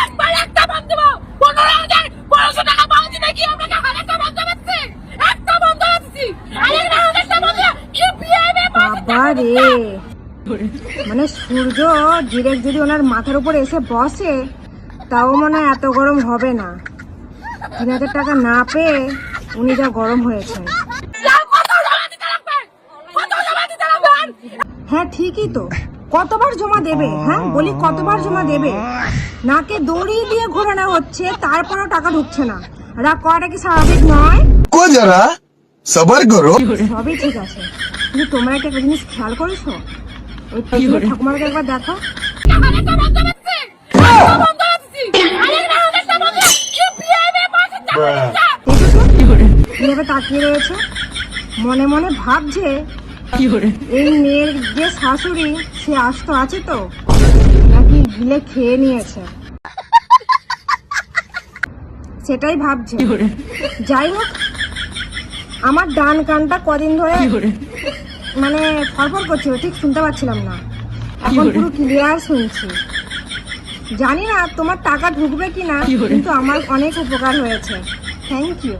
একবার একটা বন্ধ দেবো 15,000 1200 টাকা বাউন্সি নাকি আমরা 1000 টাকা বন্ধ পাচ্ছি একটা বন্ধ পাচ্ছি আরেকটা 1000 টাকা বন্ধ ইউপিআই এ বাবা রে, মানে সূর্য ডিরেক্ট যদি ওনার মাথার উপর এসে বসে তাও মনে হয় এত গরম হবে না। 3,000 টাকা না পেয়ে উনি যা গরম হয়েছে। কত জমা দিতে লাগবে কত জমা দিতে লাগবে হ্যাঁ ঠিকই তো, কতবার জমা দেবে? হ্যাঁ বলি কতবার জমা দেবে? নাকে দড়ি দিয়ে ঘোরানো হচ্ছে তারপরেও টাকা ঢুকছে না। রাগ করাটা কি স্বাভাবিক নয়? को जरा सबर करो। সবই ঠিক আছে, কিন্তু তোমরা একটা জিনিস খেয়াল করেছো? ওই পিছনে ঠাকুমাকে একবার দেখো, 1000 টাকা বন্ধ পাচ্ছি একটা বন্ধ পাচ্ছি আরেকটা 1000 টাকা বন্ধ ইউপিআই এ পয়সা দেখেছো কিভাবে তাকিয়ে রয়েছে? মনে মনে ভাবছে এই মেয়ের যে শাশুড়ি সে আস্ত আছে তো নাকি গিলে খেয়ে নিয়েছে, সেটাই ভাবছে। যাই হোক, আমার ডান কানটা কদিন ধরে মানে ফরফর করছিল, ঠিক শুনতে পাচ্ছিলাম না, এখন পুরো ক্লিয়ার শুনছি। জানি না তোমার টাকা ঢুকবে কিনা, কিন্তু আমার অনেক উপকার হয়েছে। Thank you.